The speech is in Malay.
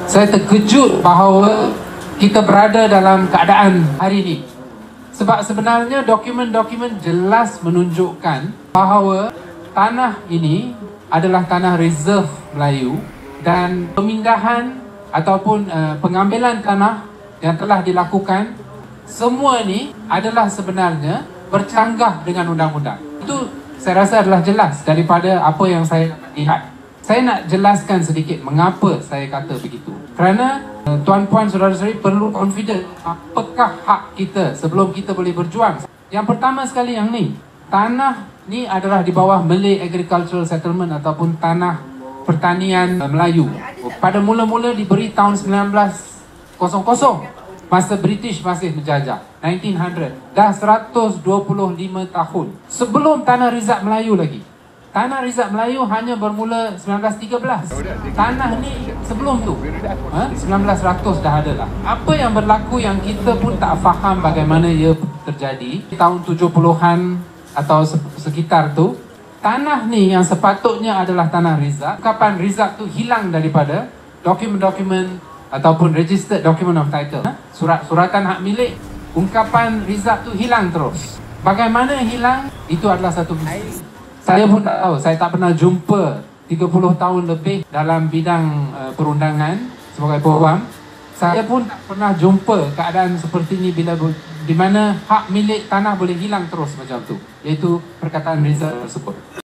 Saya terkejut bahawa kita berada dalam keadaan hari ini. Sebab sebenarnya dokumen-dokumen jelas menunjukkan bahawa tanah ini adalah tanah reserve Melayu dan pemindahan ataupun pengambilan tanah yang telah dilakukan, semua ni adalah sebenarnya bercanggah dengan undang-undang. Itu saya rasa adalah jelas daripada apa yang saya lihat. Saya nak jelaskan sedikit mengapa saya kata begitu. Kerana tuan-puan, saudara-saudari perlu confident apakah hak kita sebelum kita boleh berjuang. Yang pertama sekali yang ni, tanah ni adalah di bawah Malay Agricultural Settlement ataupun tanah pertanian Melayu. Pada mula-mula diberi tahun 1900, masa British masih menjajah, 1900. Dah 125 tahun sebelum tanah Rizab Melayu lagi. Tanah Rizab Melayu hanya bermula 1913. Tanah ni sebelum tu 1900 dah ada lah. Apa yang berlaku yang kita pun tak faham bagaimana ia terjadi tahun 70-an atau sekitar tu. Tanah ni yang sepatutnya adalah tanah Rizab, ungkapan Rizab tu hilang daripada dokumen-dokumen ataupun registered document of title. Surat-suratan hak milik, ungkapan Rizab tu hilang terus. Bagaimana hilang? Itu adalah satu misteri. Saya pun tak tahu, saya tak pernah jumpa 30 tahun lebih dalam bidang perundangan sebagai peguam. Saya pun tak pernah jumpa keadaan seperti ini di mana hak milik tanah boleh hilang terus macam tu, iaitu perkataan Rizal tersebut.